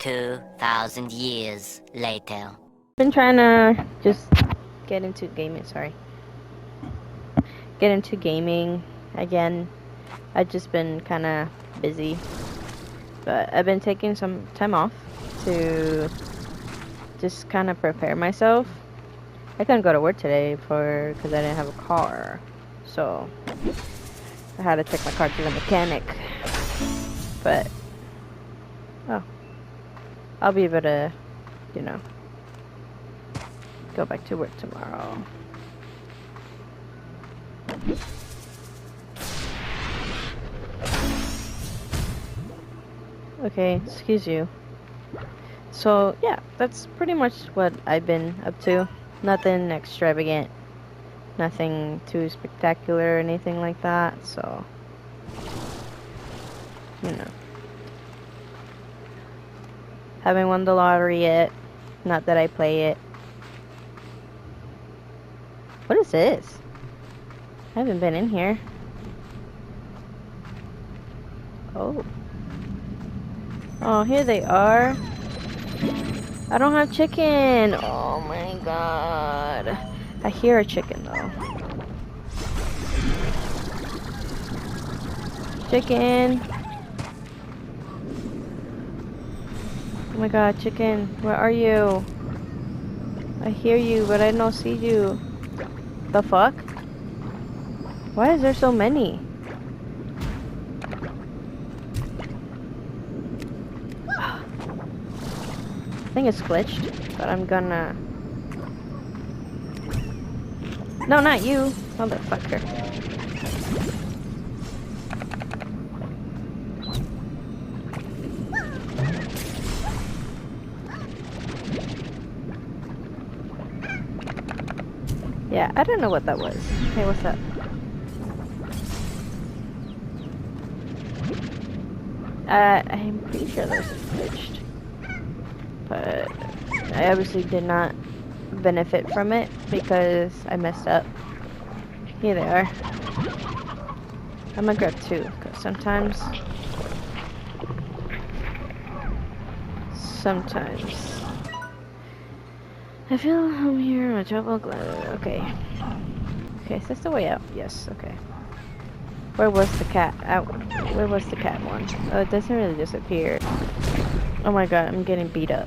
2,000 years later. Been trying to just get into gaming. Sorry, get into gaming again. I've just been kind of busy, but I've been taking some time off to just kind of prepare myself. I couldn't go to work today because I didn't have a car, so I had to take my car to the mechanic. But oh, I'll be able to, you know, go back to work tomorrow. Okay, excuse you. So yeah, that's pretty much what I've been up to. Nothing extravagant, nothing too spectacular or anything like that, so you know. Haven't won the lottery yet. Not that I play it. What is this? I haven't been in here. Oh. Oh, here they are. I don't have chicken. Oh my god. I hear a chicken though. Chicken. Oh my god, chicken. Where are you? I hear you, but I don't see you. The fuck? Why is there so many? I think it's glitched, but I'm gonna... No, not you, motherfucker. Yeah, I don't know what that was. Hey, what's up? I'm pretty sure that was glitched. But I obviously did not benefit from it because I messed up. Here they are. I'm gonna grab two because sometimes I feel I'm here in a trouble. Okay. Okay, is this the way out? Yes, okay. Where was the cat? Where was the cat one? Oh, it doesn't really disappear. Oh my god, I'm getting beat up.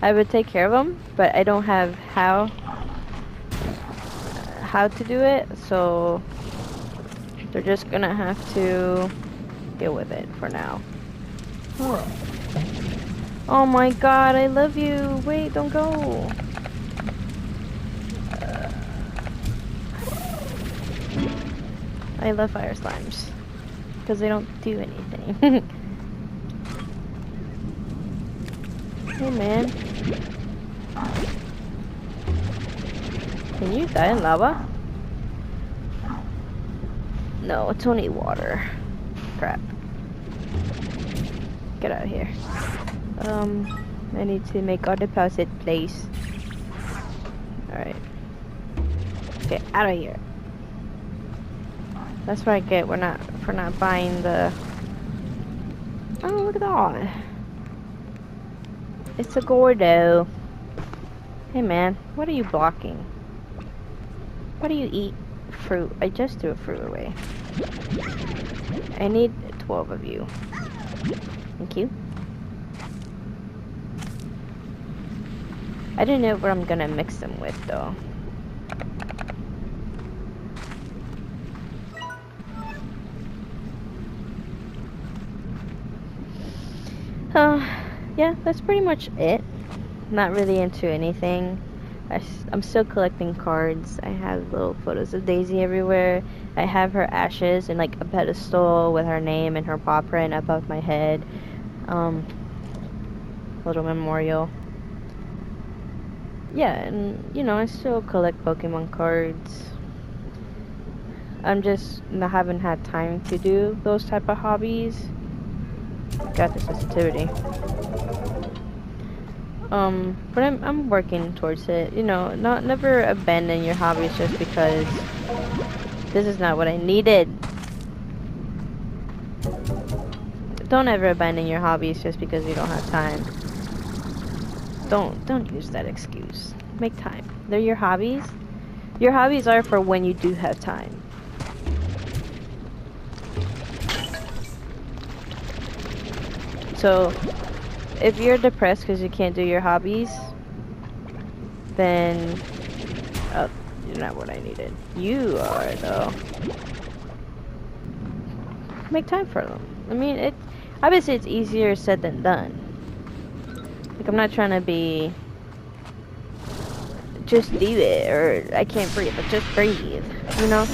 I would take care of them, but I don't have how to do it, so they're just gonna have to deal with it for now. Oh. Oh my god, I love you. Wait, don't go. I love fire slimes because they don't do anything. Hey man. Can you die in lava? No, it's only water. Crap. Get out of here. I need to make our deposit, please. Alright. Get out of here. That's what I get. We're not buying the... Oh, look at that. It's a Gordo. Hey man, what are you blocking? What do you eat? Fruit. I just threw a fruit away. I need 12 of you. Thank you. I don't know what I'm gonna mix them with though. Yeah, that's pretty much it. Not really into anything. I'm still collecting cards. I have little photos of Daisy everywhere. I have her ashes in like a pedestal with her name and her paw print above my head. Little memorial. Yeah, and you know, I still collect Pokemon cards. I haven't had time to do those type of hobbies. Got the sensitivity. But I'm working towards it. You know, never abandon your hobbies just because this is not what I needed. Don't ever abandon your hobbies just because you don't have time. Don't use that excuse. Make time. They're your hobbies. Your hobbies are for when you do have time. So, if you're depressed because you can't do your hobbies, then you're not what I needed. You are, though. Make time for them. I mean, obviously it's easier said than done. Like, I'm not trying to be just do it, or I can't breathe, but just breathe, you know?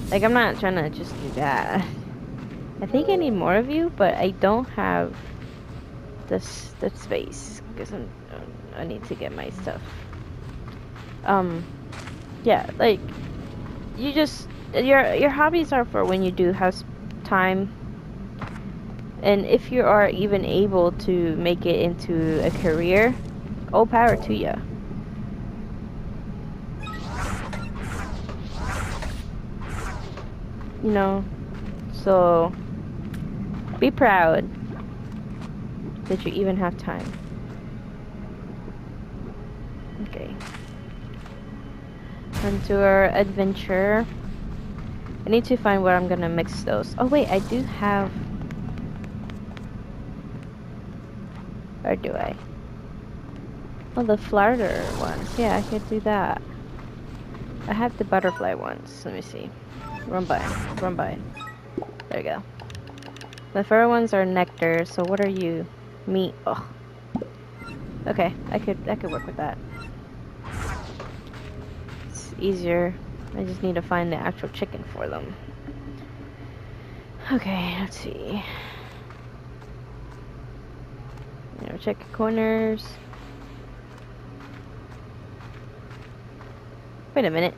Like, I'm not trying to just do that. I think I need more of you, but I don't have the space, because I need to get my stuff. Yeah, like, you just, your hobbies are for when you do have time, and if you are even able to make it into a career, all power to you. You know, so be proud that you even have time. Okay. Onto our adventure. I need to find where I'm gonna mix those. Oh wait, I do have... Or do I? Oh, the flounder ones. Yeah, I could do that. I have the butterfly ones. Let me see. Run by. Run by. There you go. The fur ones are nectar, so what are you? Meat. Oh. Okay, I could work with that. It's easier. I just need to find the actual chicken for them. Okay, let's see. You know, check the corners. Wait a minute.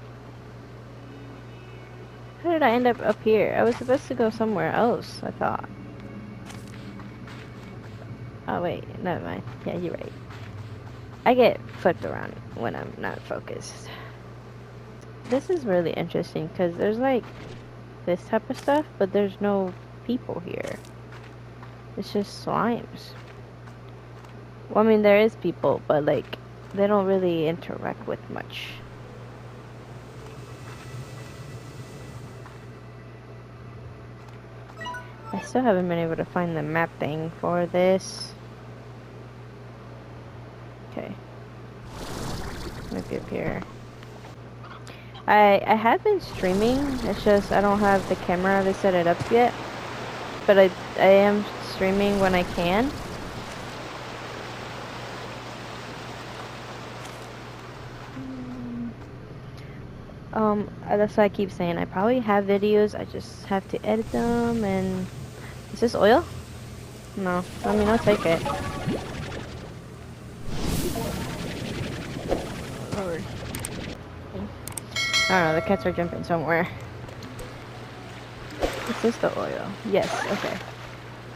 How did I end up here? I was supposed to go somewhere else, I thought. Oh wait, never mind. Yeah, you're right. I get flipped around when I'm not focused. This is really interesting because there's like this type of stuff, but there's no people here. It's just slimes. Well, I mean, there is people, but like, they don't really interact with much. I still haven't been able to find the map thing for this. Okay. Maybe up here. I have been streaming, it's just I don't have the camera to set it up yet. But I am streaming when I can. That's why I keep saying I probably have videos, I just have to edit them. And is this oil? No, I mean, I'll take it. Lord. I don't know, the cats are jumping somewhere. Is this the oil? Yes, okay.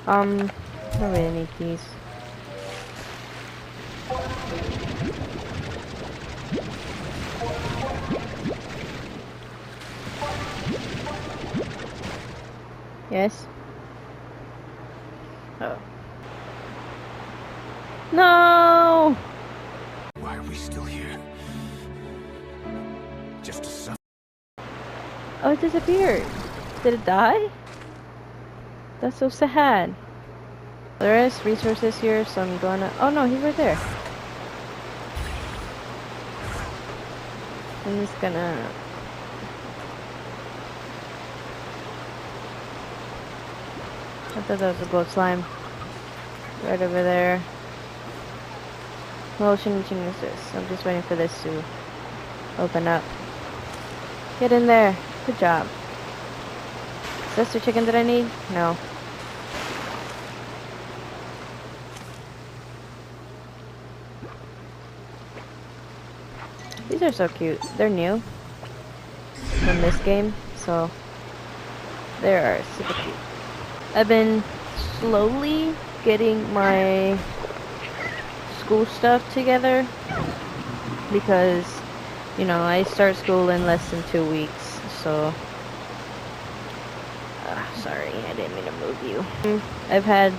I don't really need these. Yes? Oh. No! Why are we still here? Just to suffer? Oh, it disappeared. Did it die? That's so sad. There is resources here, so I'm gonna... Oh no, he's right there. I'm just gonna... I thought that was a gold slime. Right over there. Well, ching is this. I'm just waiting for this to open up. Get in there. Good job. Is this the chicken that I need? No. These are so cute. They're new from this game, so they are super cute. I've been slowly getting my school stuff together because, you know, I start school in less than 2 weeks, so... sorry, I didn't mean to move you. I've had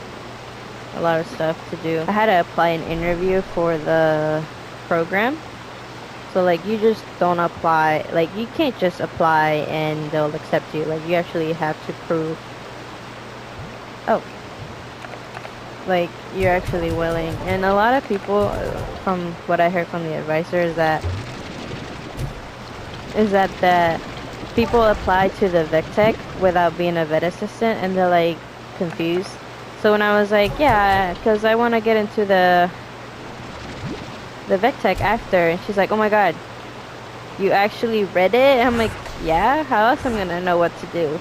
a lot of stuff to do. I had to apply an interview for the program. So, like, you just don't apply. Like, you can't just apply and they'll accept you. Like, you actually have to prove... Oh. Like, you're actually willing. And a lot of people, from what I heard from the advisor, is that the people apply to the VecTech without being a vet assistant, and they're, like, confused. So when I was like, yeah, because I want to get into the VecTech after, and she's like, oh my god, you actually read it? And I'm like, yeah, how else am I gonna know what to do?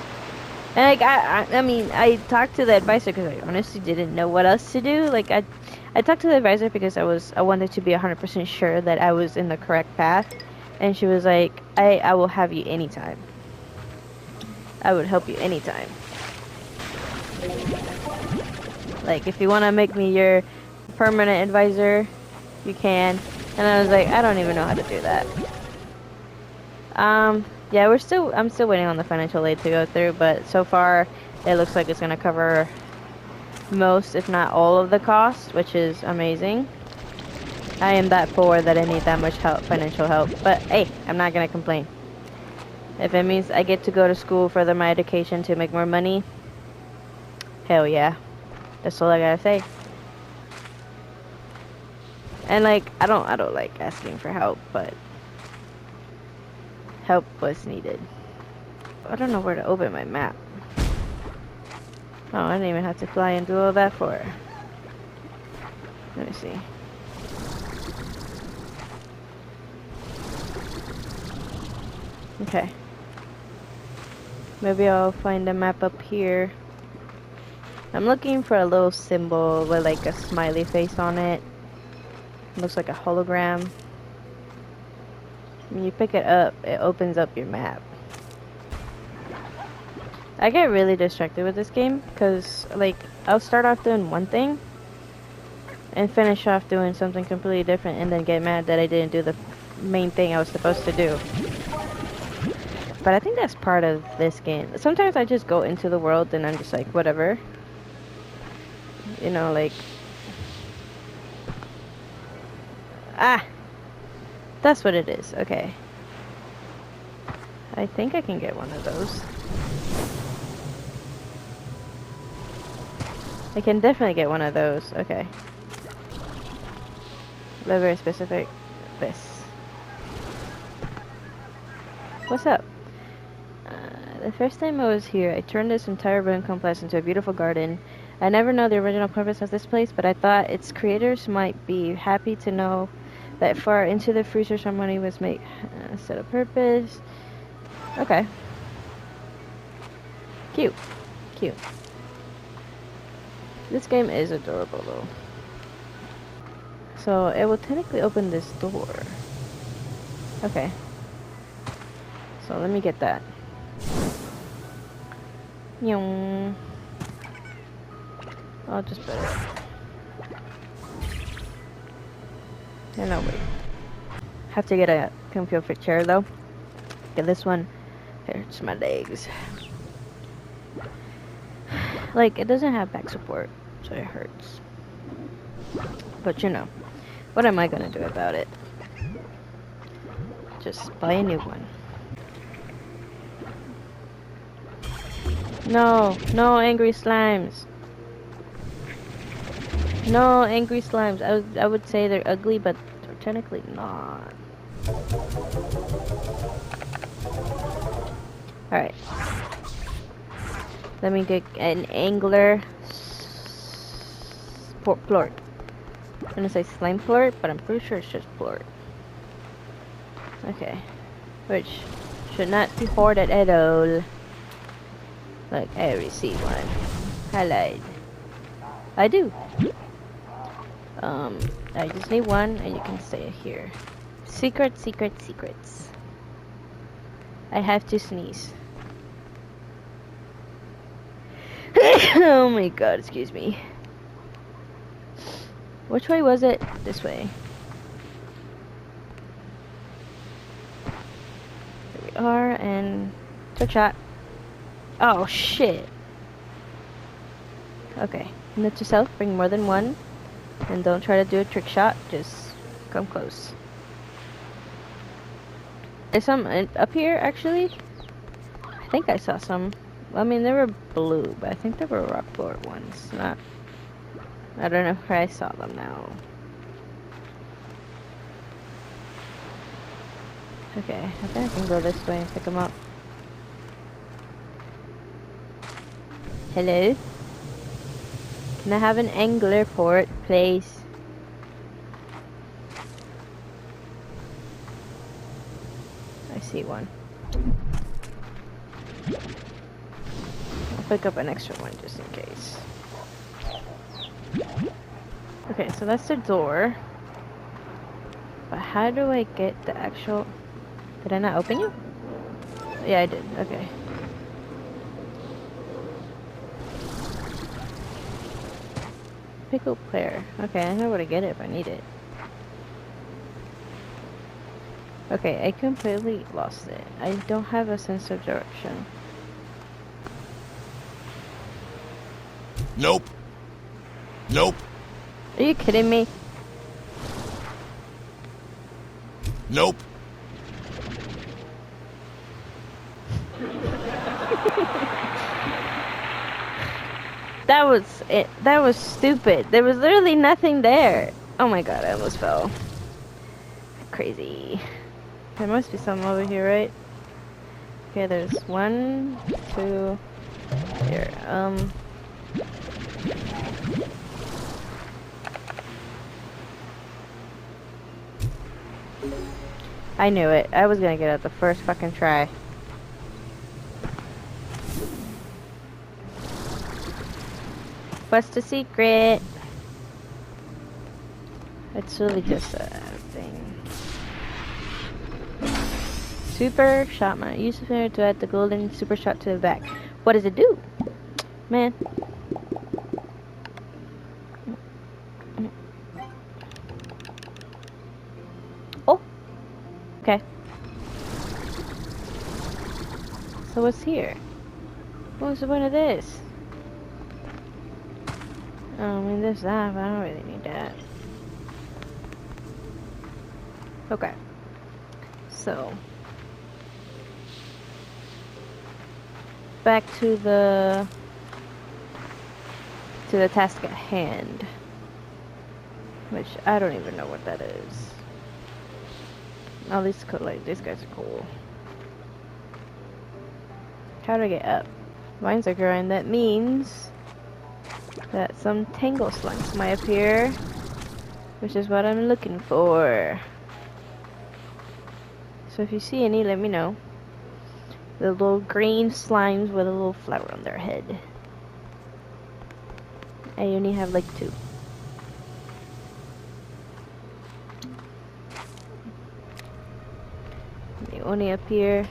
And, like, I mean, I talked to the advisor because I honestly didn't know what else to do. Like, I talked to the advisor because I wanted to be 100% sure that I was in the correct path. And she was like, I will have you anytime. I would help you anytime. Like, if you want to make me your permanent advisor, you can. And I was like, I don't even know how to do that. Yeah, I'm still waiting on the financial aid to go through, but so far it looks like it's gonna cover most, if not all, of the costs, which is amazing. I am that poor that I need that much help, financial help, but hey, I'm not gonna complain. If it means I get to go to school, further my education to make more money, hell yeah. That's all I gotta say. And, like, I don't like asking for help, but help was needed. I don't know where to open my map. Oh, I didn't even have to fly and do all that for her. Let me see. Okay. Maybe I'll find a map up here. I'm looking for a little symbol with, like, a smiley face on it. Looks like a hologram. When you pick it up, it opens up your map. I get really distracted with this game because, like, I'll start off doing one thing and finish off doing something completely different and then get mad that I didn't do the main thing I was supposed to do. But I think that's part of this game. Sometimes I just go into the world and I'm just like, whatever. You know, like... Ah! That's what it is. Okay. I think I can get one of those. I can definitely get one of those. Okay. They're very specific. This. What's up? The first time I was here, I turned this entire ruined complex into a beautiful garden. I never know the original purpose of this place, but I thought its creators might be happy to know that far into the future some money was made. Set of purpose. Okay. Cute. Cute. This game is adorable though. So it will technically open this door. Okay. So let me get that. Yum. I'll just put it. No, wait. Have to get a comfy fit chair though. Get this one. Hurts my legs. Like, it doesn't have back support, so it hurts. But you know, what am I gonna do about it? Just buy a new one. No, no angry slimes. No angry slimes. I would say they're ugly, but they're technically not. Alright. Let me get an angler plort. I'm gonna say slime plort, but I'm pretty sure it's just plort. Okay. Which should not be hoarded at all. Look, I already see one. I lied. I do. I just need one, and you can stay here. Secret, secret, secrets. I have to sneeze. Oh my god, excuse me. Which way was it? This way. Here we are, and trick shot. Oh shit. Okay. Note to self, bring more than one. And don't try to do a trick shot, just come close. There's some up here, actually. I think I saw some. I mean, they were blue, but I think they were rock floor ones. Not. I don't know if I saw them now. Okay, I think I can go this way and pick them up. Hello? Can I have an angler port, please? I see one. I'll pick up an extra one just in case. Okay, so that's the door. But how do I get the actual... Did I not open you? Yeah, I did. Okay. Pickle player. Okay, I know where to get it if I need it. Okay, I completely lost it. I don't have a sense of direction. Nope. Nope. Are you kidding me? Nope. That was it. That was stupid. There was literally nothing there. Oh my god, I almost fell. Crazy. There must be some over here, right? Okay, there's 1, 2. Here. I knew it. I was gonna get it the first fucking try. What's the secret? It's really just a thing. Super shot mine. Use it to add the golden super shot to the back. What does it do? Man. Oh. Okay. So what's here? What's the point of this? I mean, there's that, but I don't really need that. Okay. So. Back to the task at hand. Which, I don't even know what that is. Oh, these guys are cool. How do I get up? Vines are growing. That means that some tangle slimes might appear, which is what I'm looking for. So if you see any, let me know. The little green slimes with a little flower on their head. I only have like 2. They only appear